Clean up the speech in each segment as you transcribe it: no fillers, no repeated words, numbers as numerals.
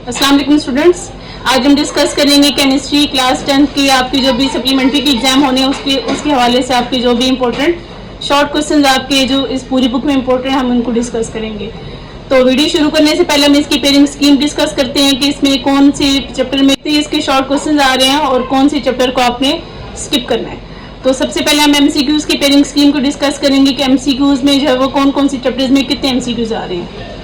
अस्सलाम वालेकुम स्टूडेंट्स, आज हम डिस्कस करेंगे केमिस्ट्री क्लास 10th की आपकी जो भी सप्लीमेंट्री की एग्जाम होने उसके हवाले से आपके जो भी इंपॉर्टेंट शॉर्ट क्वेश्चंस आपके जो इस पूरी बुक में इंपॉर्टेंट हम उनको डिस्कस करेंगे। तो वीडियो शुरू करने से पहले हम इसकी पेयरिंग स्कीम डिस्कस करते हैं कि इसमें कौन से चैप्टर में इसके शॉर्ट क्वेश्चन आ रहे हैं और कौन से चैप्टर को आपने स्किप करना है। तो सबसे पहले हम एमसीक्यूज की पेयरिंग स्कीम को डिस्कस करेंगे कि एमसीक्यूज में जो है वो कौन कौन सी चैप्टर्स में कितने एमसीक्यूज आ रहे हैं।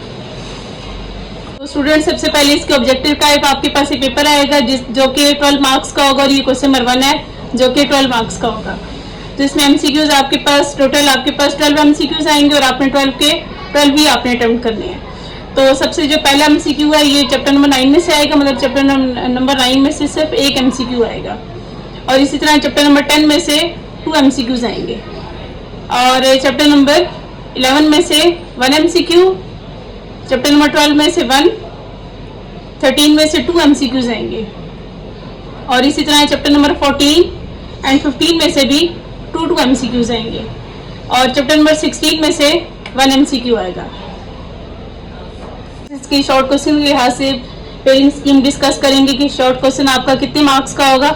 तो स्टूडेंट सबसे पहले इसके ऑब्जेक्टिव का एक आपके पास ये पेपर आएगा जो कि 12 मार्क्स का होगा और ये क्वेश्चन नंबर 1 है जो कि 12 मार्क्स का होगा। तो इसमें एमसीक्यूज आपके पास टोटल 12 एमसीक्यूज आएंगे और आपने 12 ही आपने अटेम्प्ट करने हैं। तो सबसे जो पहला एमसीक्यू है ये चैप्टर नंबर 9 में से आएगा, मतलब चैप्टर नंबर 9 में से सिर्फ एक एमसीक्यू आएगा। और इसी तरह चैप्टर नंबर 10 में से 2 एमसीक्यूज आएंगे और चैप्टर नंबर 11 में से 1 एमसीक्यू, चैप्टर नंबर 12 में से 1, 13 में से 2 एमसीक्यूज आएंगे और इसी तरह चैप्टर नंबर 14 एंड 15 में से भी 2 एमसीक्यूज आएंगे और चैप्टर नंबर 16 में से 1 एमसीक्यू आएगा। इसकी शॉर्ट क्वेश्चन के लिहाज से पेयरिंग स्कीम डिस्कस करेंगे कि शॉर्ट क्वेश्चन आपका कितने मार्क्स का होगा।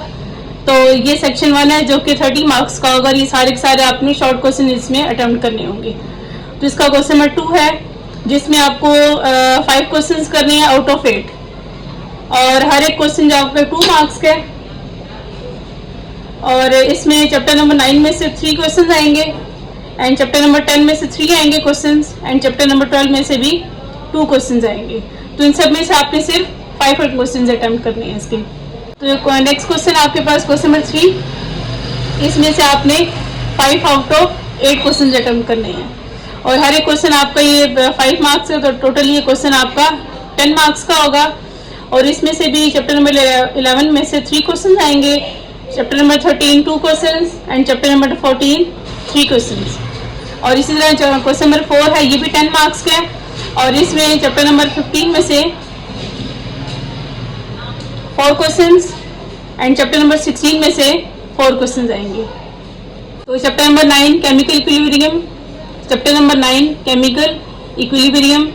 तो ये सेक्शन 1 है जो कि 30 मार्क्स का होगा और ये सारे के सारे आपने शॉर्ट क्वेश्चन इसमें अटेम्प्ट करने होंगे। तो इसका क्वेश्चन नंबर 2 है जिसमें आपको 5 क्वेश्चंस करने हैं आउट ऑफ 8 और हर एक क्वेश्चन जो आपका 2 मार्क्स का है। और इसमें चैप्टर नंबर 9 में से 3 क्वेश्चंस आएंगे एंड चैप्टर नंबर 10 में से 3 आएंगे क्वेश्चंस एंड चैप्टर नंबर 12 में से भी 2 क्वेश्चंस आएंगे। तो इन सब में से आपने सिर्फ 5 क्वेश्चंस अटेम्प्ट करने हैं इसके। तो नेक्स्ट क्वेश्चन आपके पास क्वेश्चन नंबर 3, इसमें से आपने 5 आउट ऑफ 8 क्वेश्चन अटेम्प्ट करने हैं और हर एक क्वेश्चन आपका ये 5 मार्क्स है। तो टोटल ये क्वेश्चन आपका 10 मार्क्स का होगा और इसमें से भी चैप्टर नंबर 11 में से 3 क्वेश्चन आएंगे, chapter number 13 2 question and chapter number 14 3 question. और इसी तरह क्वेश्चन नंबर 4 है, ये भी 10 मार्क्स का है और इसमें चैप्टर नंबर 15 में से 4 क्वेश्चन एंड चैप्टर नंबर 16 में से 4 क्वेश्चन आएंगे। तो chapter number 9 chemical equilibrium, chapter number 9 chemical equilibrium.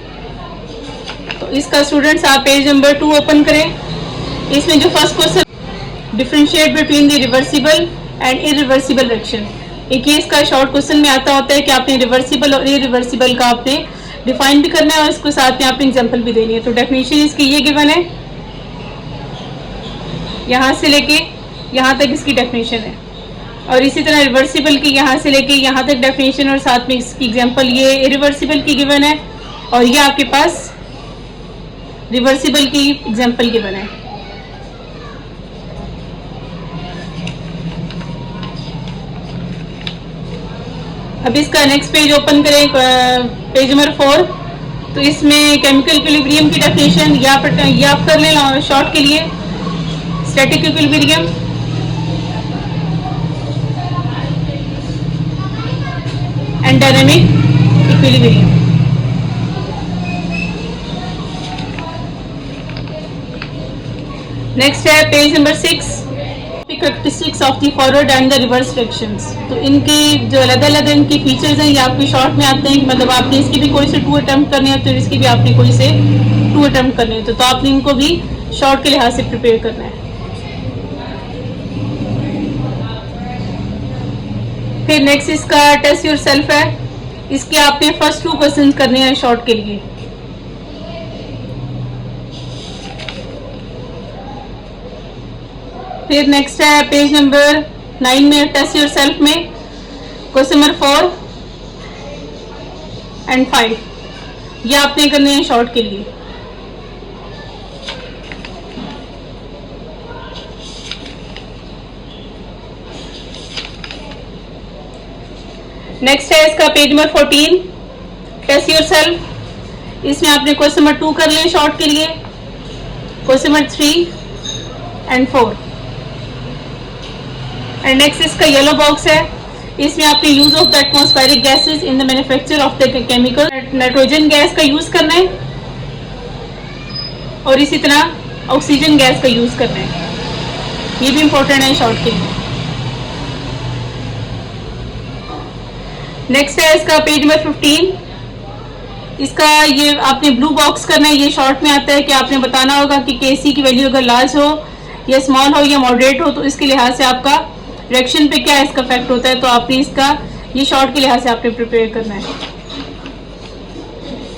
तो इसका स्टूडेंट्स आप पेज नंबर 2 ओपन करें। इसमें जो first question differentiate between the reversible and irreversible reaction, एक ये इसका शॉर्ट क्वेश्चन में आता होता है कि आपने रिवर्सिबल और इरिवर्सिबल का आपने डिफाइन भी करना है और इसके साथ में आपने एग्जांपल भी देनी है। तो डेफिनेशन इसकी ये गिवन है, यहाँ से लेके यहाँ तक इसकी डेफिनेशन है और इसी तरह रिवर्सिबल की यहाँ से लेके यहाँ तक डेफिनेशन और साथ में इसकी एग्जांपल ये इरिवर्सिबल की गिवन है और ये आपके पास रिवर्सिबल की एग्जांपल गिवन है। अब इसका नेक्स्ट पेज ओपन करें, पेज नंबर 4। तो इसमें केमिकल इक्विलिब्रियम की डेफिनेशन या आप कर लें शॉर्ट के लिए, static equilibrium, and dynamic equilibrium. Next है page number 6, characteristics of the forward and the reverse reactions. तो इनकी जो अलग-अलग इनकी फीचर्स हैं ये आपके शॉर्ट में आते हैं, मतलब आपने इसकी भी कोई से 2 अटेम्प्ट करने हैं तो इसकी भी आपने कोई से 2 अटेम्प्ट करने हैं। तो आपने इनको भी शॉर्ट के लिहाज से प्रिपेयर करना है। फिर नेक्स्ट इसका टेस्ट योरसेल्फ है, इसके आपने फर्स्ट 2 क्वेश्चन करने हैं शॉर्ट के लिए। फिर नेक्स्ट है पेज नंबर 9 में टेस्ट योरसेल्फ में क्वेश्चन नंबर 4 एंड 5 ये आपने करने हैं शॉर्ट के लिए। नेक्स्ट है इसका पेज नंबर 14 टेस्ट योरसेल्फ, इसमें आपने क्वेश्चन नंबर 2 कर लिए शॉर्ट के लिए, question number 3 and 4। And next इसका येलो बॉक्स है, इसमें आपने use of the atmospheric gases in the manufacture of the chemical, nitrogen gas का यूज करना है और इसी तरह ऑक्सीजन गैस का यूज करना है, ये भी इंपॉर्टेंट है शॉर्ट के लिए। नेक्स्ट है इसका पेज नंबर 15, इसका ये आपने ब्लू बॉक्स करना है, ये शॉर्ट में आता है कि आपने बताना होगा कि केसी की वैल्यू अगर लार्ज हो या स्मॉल हो या मॉडरेट हो तो इसके लिहाज से आपका रिएक्शन पे क्या इसका इफेक्ट होता है, तो आपने इसका ये शॉर्ट के लिहाज से आपने प्रिपेयर करना है।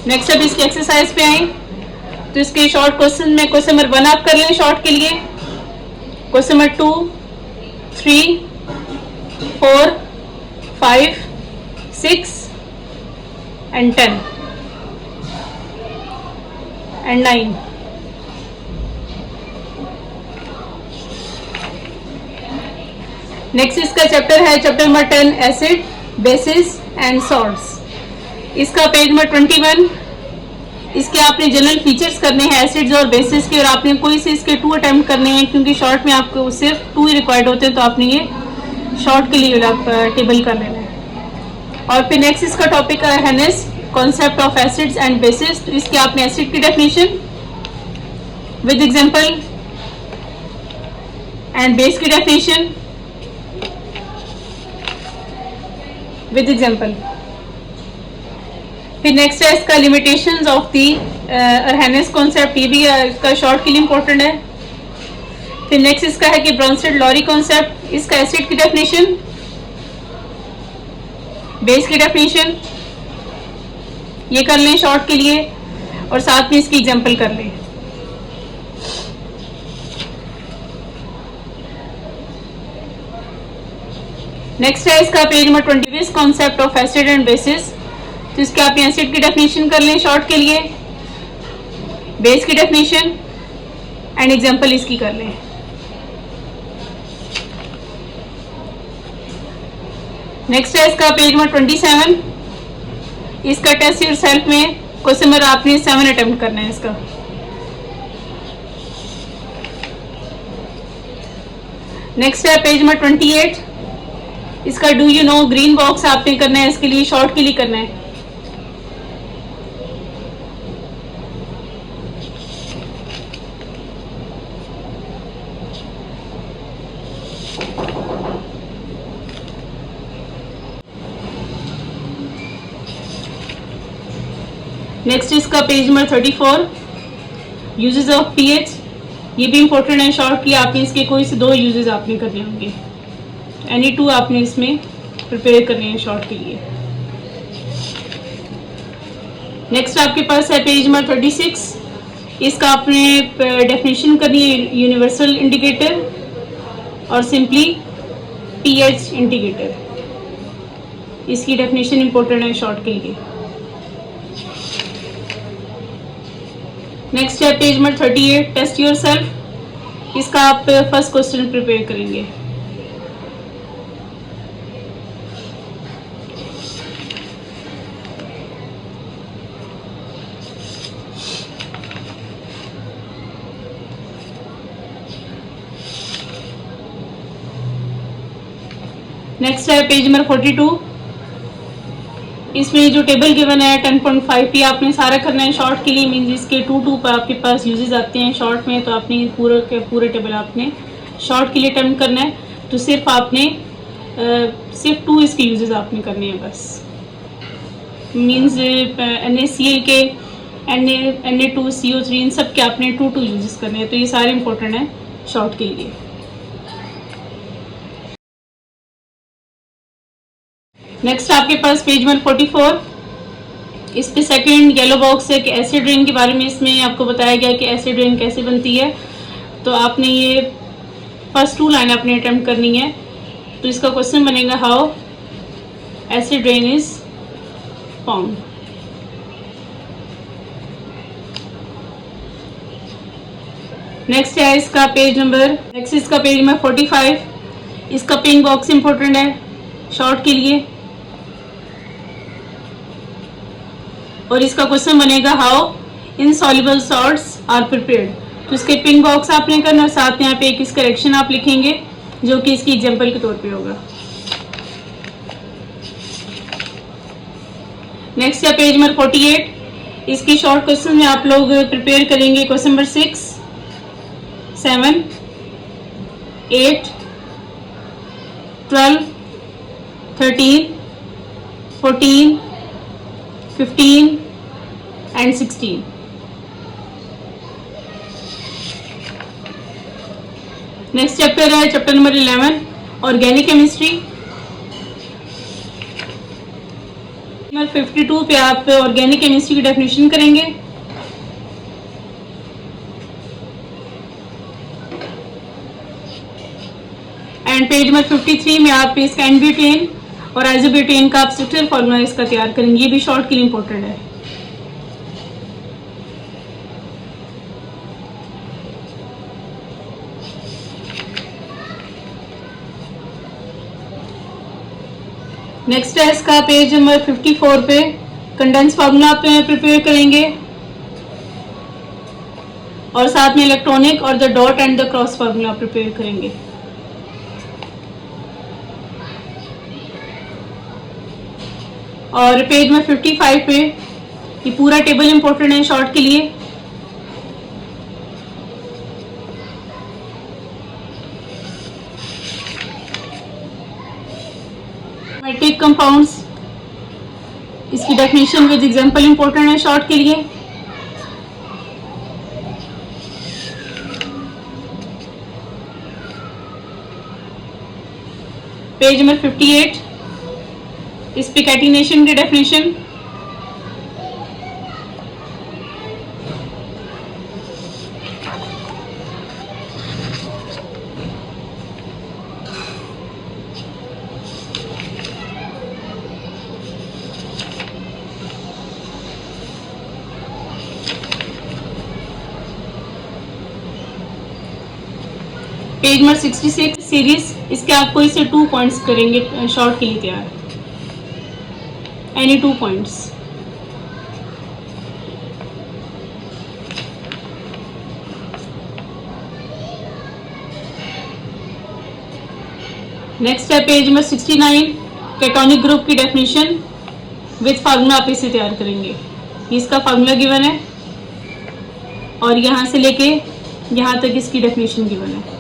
नेक्स्ट अब इसकी एक्सरसाइज पे आए तो इसके शॉर्ट क्वेश्चन में क्वेश्चन नंबर 1 आप कर लें शॉर्ट के लिए, question number 2, 3, 4, 5, 6 and 10 and 9। Next इसका चैप्टर है chapter number 10 acid, basis and salts. इसका पेज नंबर 21। इसके आपने जनरल फीचर्स करने हैं एसिड्स और बेसिस के, और आपने कोई से इसके 2 अटेम्प्ट करने हैं क्योंकि शॉर्ट में आपको सिर्फ 2 ही रिक्वायर्ड होते हैं, तो आपने ये शॉर्ट के लिए टेबल कर लेना है। और फिर नेक्स्ट इसका टॉपिक है Arrhenius concept of acids and bases. तो इसके आपने एसिड की definition with example and base की डेफिनेशन विद एग्जांपल। फिर नेक्स्ट है इसका limitations of the Arrhenius concept, ये भी इसका शॉर्ट के लिए इंपॉर्टेंट है। फिर नेक्स्ट इसका है कि ब्रॉन्स्टेड लॉरी कॉन्सेप्ट, इसका एसिड की डेफिनेशन, बेस की डेफिनेशन ये कर लें शॉर्ट के लिए, और साथ में इसकी एग्जांपल कर लें। नेक्स्ट है इसका page number 20 concept of acid and bases. तो इसके आप एसिड की डेफिनेशन कर लें शॉर्ट के लिए, बेस की डेफिनेशन एंड एग्जांपल इसकी कर लें। नेक्स्ट है इसका पेज नंबर 27। इसका टेस्ट योरसेल्फ में क्वेश्चन नंबर आपने 7 अटेम्प्ट करना है इसका। नेक्स्ट है पेज नंबर 28। इसका do you know green box आपने करना है, इसके लिए शॉर्ट के लिए करना है। नेक्स्ट इसका page number 34 uses of pH, ये भी इंपॉर्टेंट है शॉर्ट की, आपने इसके कोई से 2 यूजेस आपने करने होंगे, एनी 2 आपने इसमें प्रिपेयर करने हैं शॉर्ट के लिए। नेक्स्ट आपके पास है पेज नंबर 36। इसका आपने डेफिनेशन करनी है यूनिवर्सल इंडिकेटर और सिंपली पीएच इंडिकेटर, इसकी डेफिनेशन इंपॉर्टेंट है शॉर्ट के लिए। नेक्स्ट है पेज नंबर 38 टेस्ट योरसेल्फ। इसका आप फर्स्ट क्वेश्चन प्रिपेयर करेंगे। नेक्स्ट है पेज नंबर 42। इसमें जो टेबल गिवन है 10.5 पे आपने सारा करना है शॉर्ट के लिए, मींस इसके 2 पर आपके पास यूजेस आते हैं शॉर्ट में, तो आपने पूरे के पूरे टेबल आपने शॉर्ट के लिए अटेम्प्ट करना है। तो सिर्फ आपने सिर्फ 2 इसके यूजेस आपने करने हैं बस, मींस NaCl के Na2CO3 इन सब के आपने 2 यूजेस करने हैं, तो ये सारे इंपॉर्टेंट हैं शॉर्ट के लिए। नेक्स्ट आपके पास पेज नंबर 44। इस पे सेकंड येलो बॉक्स है कि एसिड रेन के बारे में, इसमें आपको बताया गया कि एसिड रेन कैसे बनती है। तो आपने ये फर्स्ट 2 लाइन आपने अटेम्प्ट करनी है। तो इसका क्वेश्चन बनेगा how acid rain is formed. Next है इसका पेज नंबर 45। इसका पिंक बॉक्स इंपॉर्टेंट है शॉर्ट के लिए, और इसका क्वेश्चन बनेगा how insoluble salts are prepared. तो इसके पिंक बॉक्स आपने करना और साथ में यहाँ पे एक इसका करेक्शन आप लिखेंगे जो कि इसकी एग्जांपल के तौर पे होगा। नेक्स्ट है पेज नंबर 48। इसकी शॉर्ट क्वेश्चन में आप लोग प्रिपेयर करेंगे question number 6, 7, 8, 12, 13, 14, 15, and 16. Next chapter है chapter number 11 organic chemistry. Number 52 पे आप ऑर्गेनिक केमिस्ट्री की डेफिनेशन करेंगे। एंड पेज नंबर 53 में आप इसका एनब्यूटेन और आइसोब्यूटेन का आप स्ट्रक्चरल फॉर्मूला इसका तैयार करेंगे। ये भी शॉर्ट के लिए इंपॉर्टेंट है। नेक्स्ट है इसका पेज नंबर 54 पे कंडेंस फार्मूला आप प्रिपेयर करेंगे और साथ में इलेक्ट्रॉनिक और the dot and the cross formula prepare करेंगे। और पेज में 55 पे ये पूरा टेबल इंपॉर्टेंट है शॉर्ट के लिए। एरोमेटिक कंपाउंड्स इसकी डेफिनेशन विद एग्जांपल इंपॉर्टेंट है शॉर्ट के लिए। पेज नंबर 58 इस पे कैटिनेशन की डेफिनेशन। पेज नंबर 66 सीरीज इसके आपको इसे 2 पॉइंट्स करेंगे शॉर्ट के लिए तैयार। Any 2 points. नेक्स्ट है पेज नंबर 69 केटोनिक ग्रुप की डेफिनेशन विद फार्मूला आप इसे तैयार करेंगे। इसका फार्मूला गिवन है और यहां से लेके यहां तक इसकी डेफिनेशन गिवन है।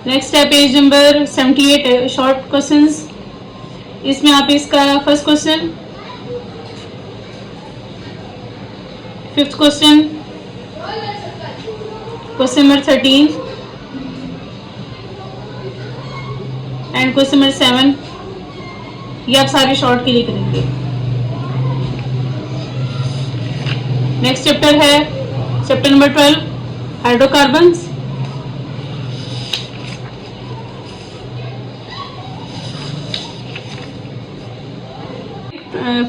नेक्स्ट है पेज नंबर 78 शॉर्ट क्वेश्चंस। इसमें आप इसका first question, fifth question, question number 13 and question number 7 ये आप सारे शॉर्ट के लिए करेंगे। नेक्स्ट चैप्टर है chapter number 12 hydrocarbons.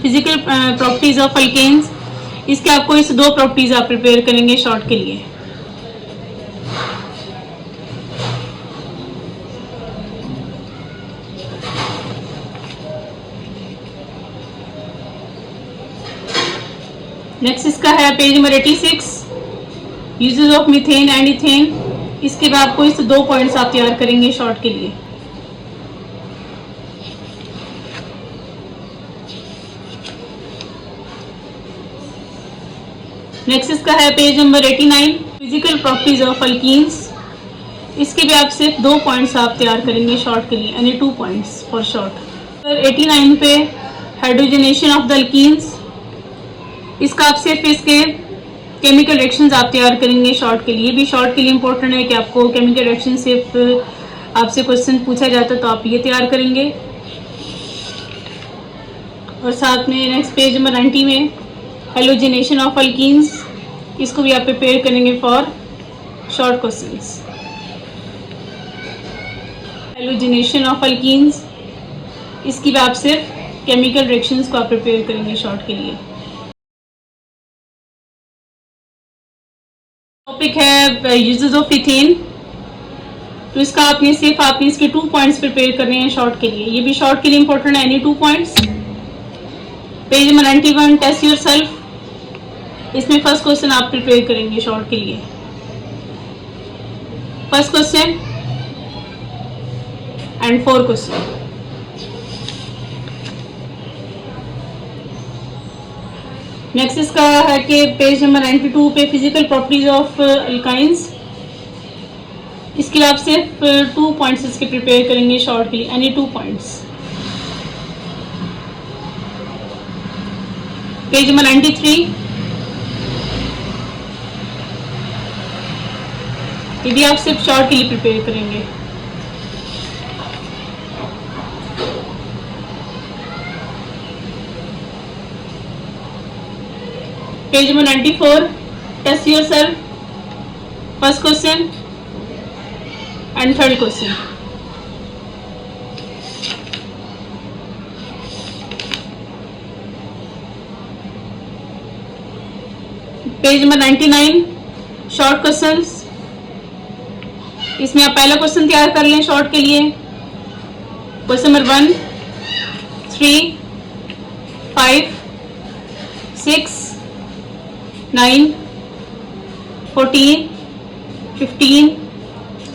Physical properties of alkanes इसके आपको इस 2 प्रॉपर्टीज आप प्रिपेयर करेंगे शॉर्ट के लिए। नेक्स्ट इसका है page number 86 uses of methane and ethane. इसके बाद आपको इस 2 पॉइंट्स आप तैयार करेंगे शॉर्ट के लिए। नेक्स्ट इसका है page number 89 physical properties of alkenes. इसके भी आप सिर्फ 2 पॉइंट्स आप तैयार करेंगे शॉर्ट के लिए, यानी 2 पॉइंट्स फॉर शॉर्ट। 89 पे हाइड्रोजनेशन ऑफ द अल्कीन्स। इसका आप सिर्फ इसके केमिकल रिएक्शंस आप तैयार करेंगे शॉर्ट के लिए। भी शॉर्ट के लिए इंपॉर्टेंट है कि आपको केमिकल रिएक्शन सिर्फ आपसे क्वेश्चन पूछा जाता है तो आप ये तैयार करेंगे। और साथ में नेक्स्ट पेज नंबर 90 में हेलोजिनेशन ऑफ अल्कीन्स, इसको भी आप प्रिपेयर करेंगे for short questions. Halogenation of alkenes इसकी भी आप सिर्फ केमिकल रिएक्शंस को आप प्रिपेयर करेंगे शॉर्ट के लिए। टॉपिक है यूजेस ऑफ इथेन। तो इसका आपने सिर्फ इसके 2 पॉइंट्स प्रिपेयर करने हैं शॉर्ट के लिए। ये भी शॉर्ट के लिए इंपॉर्टेंट है, any 2 points. Page number 91 test yourself. इसमें फर्स्ट क्वेश्चन आप प्रिपेयर करेंगे शॉर्ट के लिए। First question and 4 question. Next इसका है कि पेज नंबर 92 पे फिजिकल प्रॉपर्टीज ऑफ अल्काइंस। इसके लिए आप सिर्फ 2 पॉइंट्स इसके प्रिपेयर करेंगे शॉर्ट के लिए, एनी 2 पॉइंट्स। पेज नंबर 93, ये भी आप सिर्फ शॉर्ट के लिए प्रिपेयर करेंगे। Page number 94, test your self, first question and third question. Page number 99, short questions. इसमें आप पहला क्वेश्चन तैयार कर लें शॉर्ट के लिए। Question number 1, 3, 5, 6, 9, 14, 15,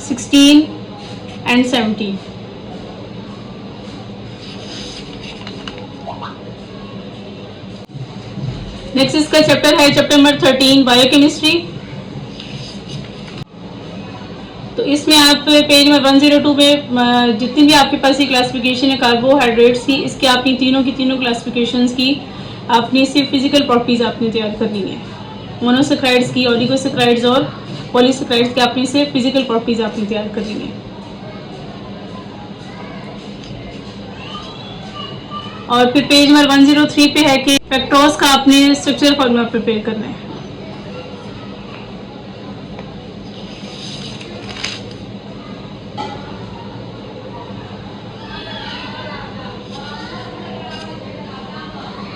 16 and 17। नेक्स्ट इसका चैप्टर है चैप्टर नंबर 13, बायोकेमिस्ट्री। तो इसमें आप पेज नंबर 102 में जितनी भी आपके पास ये क्लासिफिकेशन है कार्बोहाइड्रेट्स की, इसके आपने तीनों की तीनों क्लासिफिकेशंस की आपने सिर्फ फिजिकल प्रॉपर्टीज आपने तैयार करनी है। मोनोसेक्राइड्स की, ओलिगोसेक्राइड्स और पॉलीसेक्राइड्स की आपने सिर्फ फिजिकल प्रॉपर्टीज आपने तैयार करनी है। और फिर पेज नंबर 103 पे है कि फ्रक्टोज का आपने स्ट्रक्चरल फॉर्मूला प्रिपेयर करना है।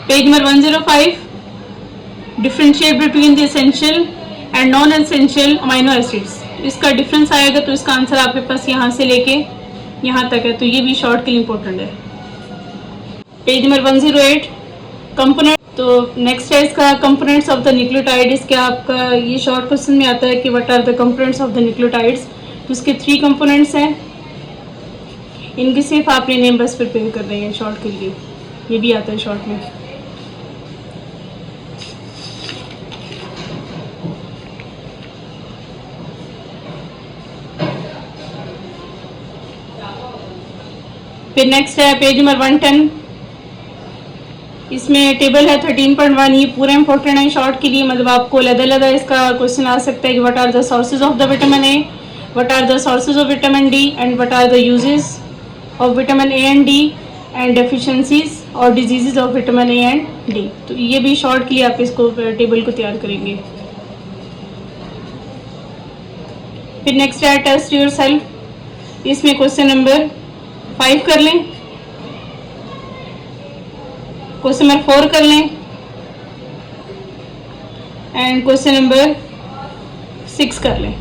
Page number 105, differentiate between the essential and non essential amino acids. इसका डिफरेंस आएगा तो इसका आंसर आपके पास यहाँ से लेके यहाँ तक है, तो ये भी शॉर्ट के लिए इंपॉर्टेंट है। Page number 108, component. तो नेक्स्ट है इसका कंपोनेंट्स ऑफ द न्यूक्लियोटाइड। इसके आपका ये शॉर्ट क्वेश्चन में आता है कि what are the components of the nucleotides. तो इसके 3 कंपोनेंट्स हैं, इनके सिर्फ आपने नेम बस प्रिपेयर कर रहे हैं शॉर्ट के लिए, ये भी आता है शॉर्ट में। फिर नेक्स्ट है पेज नंबर 110, इसमें टेबल है 13.1। ये पूरा इंपॉर्टेंट है शॉर्ट के लिए, मतलब आपको अलग-अलग इसका क्वेश्चन आ सकता है कि what are the sources of the vitamin A, what are the sources of vitamin D and what are the uses of vitamin A and D and deficiencies और diseases of vitamin A and D. तो ये भी short के लिए आप इसको table को तैयार करेंगे। फिर नेक्स्ट है टेस्ट योर सेल्फ। इसमें क्वेश्चन नंबर 5 कर लें, क्वेश्चन नंबर 4 कर लें एंड क्वेश्चन नंबर 6 कर लें।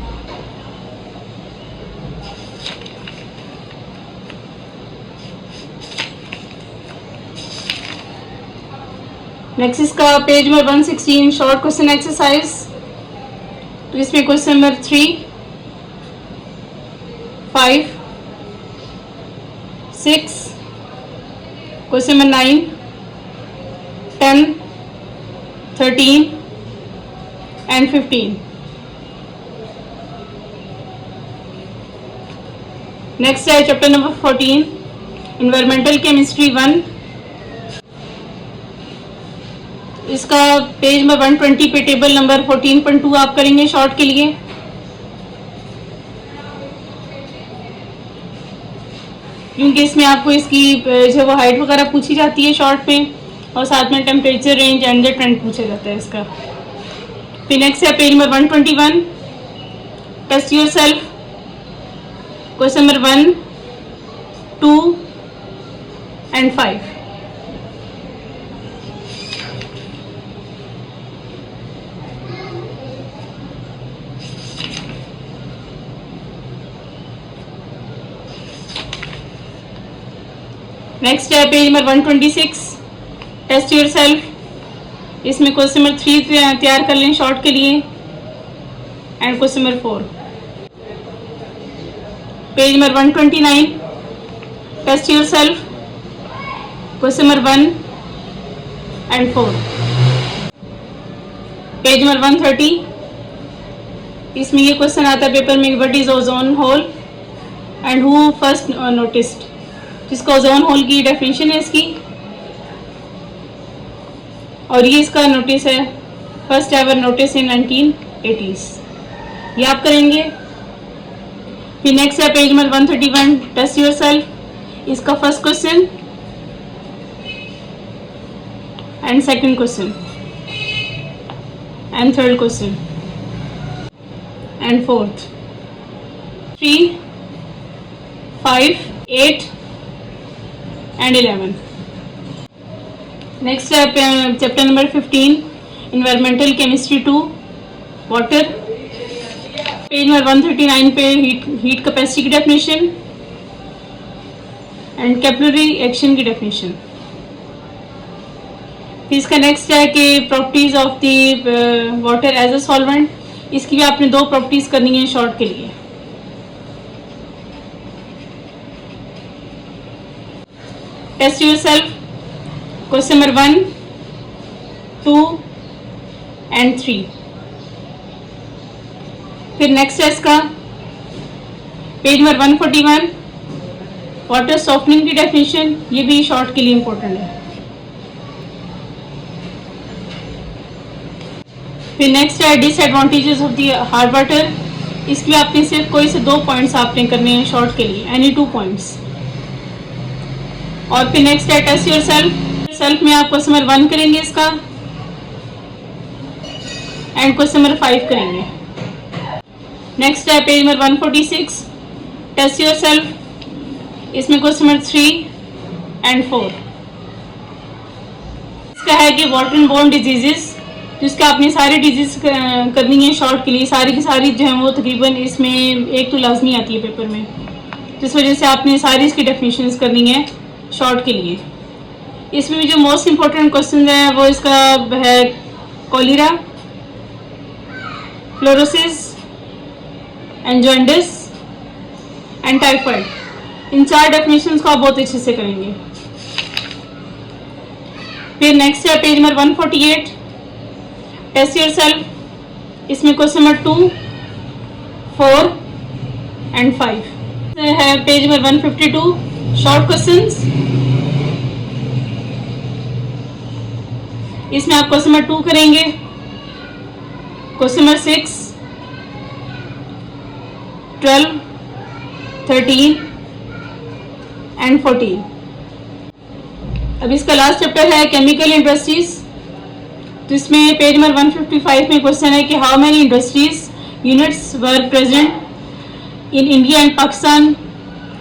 नेक्स्ट इसका page number 116, short question exercise. तो इसमें question number 3, 5, 6, question number 9, 10, 13 and 15। Next है चैप्टर नंबर 14, एनवायरमेंटल केमिस्ट्री 1। इसका पेज नंबर 120 पे टेबल नंबर 14.2 आप करेंगे शॉर्ट के लिए। क्योंकि इसमें आपको इसकी जो वो हाइट वगैरह पूछी जाती है शॉर्ट पे, और साथ में temperature range and the trend पूछा जाता है इसका। फिर नेक्स्ट है page number 121, test your self. Question number 1, 2 and 5। Next है page number 126, test your self. इसमें क्वेश्चन नंबर 3 तैयार कर लें शॉर्ट के लिए and question number 4। Page number 129, test your self. Question number 1 and 4। Page number 130, इसमें ये क्वेश्चन आता है पेपर में, what is ozone hole and who first noticed, जिसका ओजोन होल की डेफिनेशन है इसकी, और ये इसका नोटिस है, first ever notice in 1980s, ये आप करेंगे। फिर नेक्स्ट है पेज नंबर 131, टेस्ट योरसेल्फ, इसका first question and second question and third question and fourth, 3, 5, 8 and 11। Next है chapter number 15, environmental chemistry 2, water, page number 139 पे हीट कैपेसिटी की definition and capillary action की डेफिनेशन। इसका next है कि properties of the water as a solvent, इसकी भी आपने 2 प्रॉपर्टीज करनी है शॉर्ट के लिए। Test yourself, question number 1, 2 and 3। फिर नेक्स्ट है इसका पेज नंबर 141, वाटर सॉफ्टनिंग की डेफिनेशन, ये भी शॉर्ट के लिए इंपॉर्टेंट है। फिर नेक्स्ट है disadvantages of the hard water, इसके लिए आपने सिर्फ कोई से 2 पॉइंट्स आपने करने हैं शॉर्ट के लिए, एनी 2 पॉइंट्स। और फिर नेक्स्ट है टेस्ट योरसेल्फ, सेल्फ में आप क्वेश्चन नंबर 1 करेंगे इसका एंड क्वेश्चन नंबर 5 करेंगे। नेक्स्ट है पेज नंबर 146, टेस्ट योरसेल्फ, इसमें क्वेश्चन नंबर 3 एंड 4। इसका है कि वाटर एंड बोर्न डिजीजेस, जिसका आपने सारी डिजीज करनी है शॉर्ट के लिए, सारी की सारी जो है वो तकरीबन इसमें एक तो लाजमी आती है पेपर में, जिस वजह से आपने सारी इसकी डेफिनेशंस करनी है शॉर्ट के लिए। इसमें भी जो मोस्ट इंपॉर्टेंट क्वेश्चन है वो इसका है cholera, fluorosis and jaundice and typhoid, इन 4 डेफिनेशंस को आप बहुत अच्छे से करेंगे। फिर नेक्स्ट है पेज नंबर 148, टेस्ट योरसेल्फ, इसमें क्वेश्चन नंबर 2, 4 एंड 5 है। पेज नंबर 152, शॉर्ट क्वेश्चंस, इसमें आप क्वेश्चन नंबर 2 करेंगे, क्वेश्चन नंबर 6, 12, 13 एंड 14। अब इसका लास्ट चैप्टर है केमिकल इंडस्ट्रीज, तो इसमें पेज नंबर 155 में क्वेश्चन है कि how many industries units were present in India and Pakistan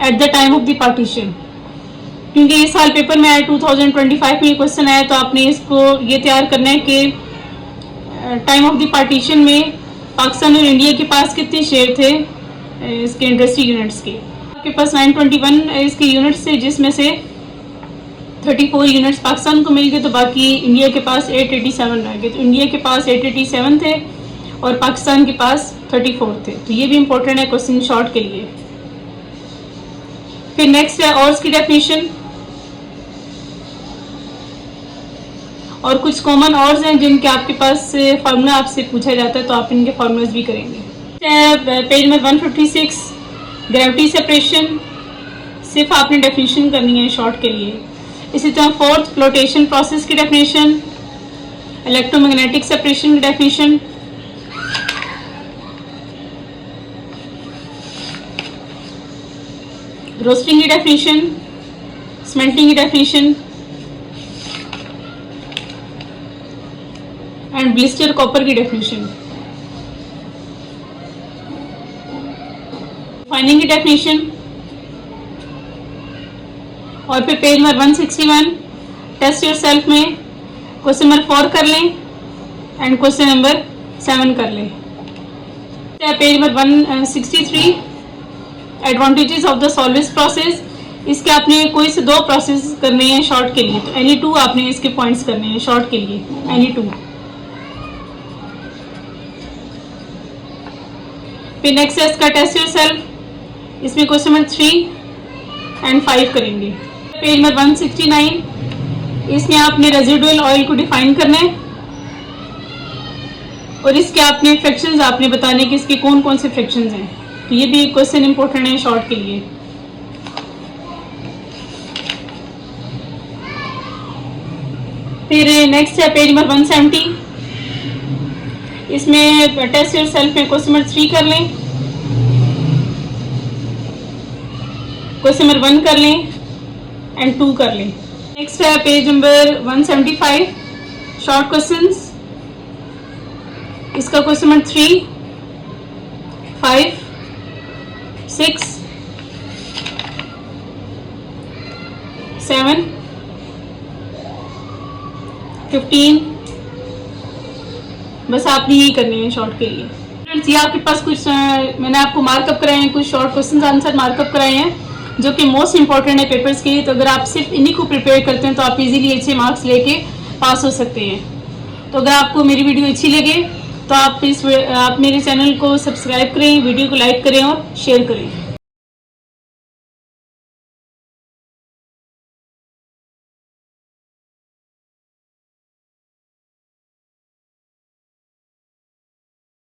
at the time of the partition. क्योंकि इस साल पेपर में आया 2025 में ये क्वेश्चन आया, तो आपने इसको ये तैयार करना है कि टाइम ऑफ द पार्टीशन में पाकिस्तान और इंडिया के पास कितने शेयर थे इसके इंडस्ट्री यूनिट्स के। आपके पास 921 इसके यूनिट्स थे, जिसमें से 34 यूनिट्स पाकिस्तान को मिल गए, तो बाकी इंडिया के पास 887 रह गए। तो इंडिया के पास 887 थे और पाकिस्तान के पास 34 थे। तो ये भी इंपॉर्टेंट है क्वेश्चन शॉर्ट के लिए। फिर नेक्स्ट है और की डेफिनेशन, और कुछ कॉमन ऑर्स हैं जिनके आपके पास फार्मूला आपसे पूछा जाता है, तो आप इनके फार्मूलाज भी करेंगे। पेज नंबर 156, ग्रेविटी सेपरेशन, सिर्फ आपने डेफिनेशन करनी है शॉर्ट के लिए। इसी तरह 4th फ्लोटेशन प्रोसेस की डेफिनेशन, इलेक्ट्रोमैग्नेटिक सेपरेशन की डेफिनेशन, रोस्टिंग की डेफिनेशन, स्मेल्टिंग की डेफिनेशन एंड ब्लिस्टर कॉपर की डेफिनेशन, फाइनिंग की डेफिनेशन। और फिर पेज नंबर 161, टेस्ट योरसेल्फ में क्वेश्चन नंबर 4 कर लें एंड क्वेश्चन नंबर 7 कर लें। Page number 163, advantages of the salvage process, इसके आपने कोई से 2 प्रोसेस करने हैं शॉर्ट के लिए, तो एनी 2 आपने इसके पॉइंट्स करने हैं शॉर्ट के लिए, एनी 2। फिर नेक्स्ट है इसका टेस्ट योरसेल्फ, इसमें क्वेश्चन नंबर 3 एंड 5 करेंगे। पेज नंबर 169, इसमें आपने रेजिडुअल ऑयल को डिफाइन करना है और इसके आपने फ्रैक्शंस आपने बताने कि इसके कौन कौन से फ्रैक्शंस हैं। तो ये भी एक क्वेश्चन इंपॉर्टेंट है शॉर्ट के लिए। फिर नेक्स्ट है पेज नंबर 170। इसमें टेस्ट योरसेल्फ में क्वेश्चन नंबर 3 कर लें, क्वेश्चन नंबर 1 कर लें एंड 2 कर लें। नेक्स्ट है पेज नंबर 175 शॉर्ट क्वेश्चंस। इसका क्वेश्चन नंबर 3, 5, 6, 7, 15 बस आपने यही करनी है शॉर्ट के लिए। ये आपके पास कुछ मैंने आपको मार्कअप कराए हैं, कुछ शॉर्ट क्वेश्चन आंसर मार्कअप कराए हैं जो कि मोस्ट इंपॉर्टेंट है पेपर्स के लिए। तो अगर आप सिर्फ इन्हीं को प्रिपेयर करते हैं तो आप इजीली अच्छे मार्क्स लेके पास हो सकते हैं। तो अगर आपको मेरी वीडियो अच्छी लगे तो आप मेरे चैनल को सब्सक्राइब करें, वीडियो को लाइक करें और शेयर करें।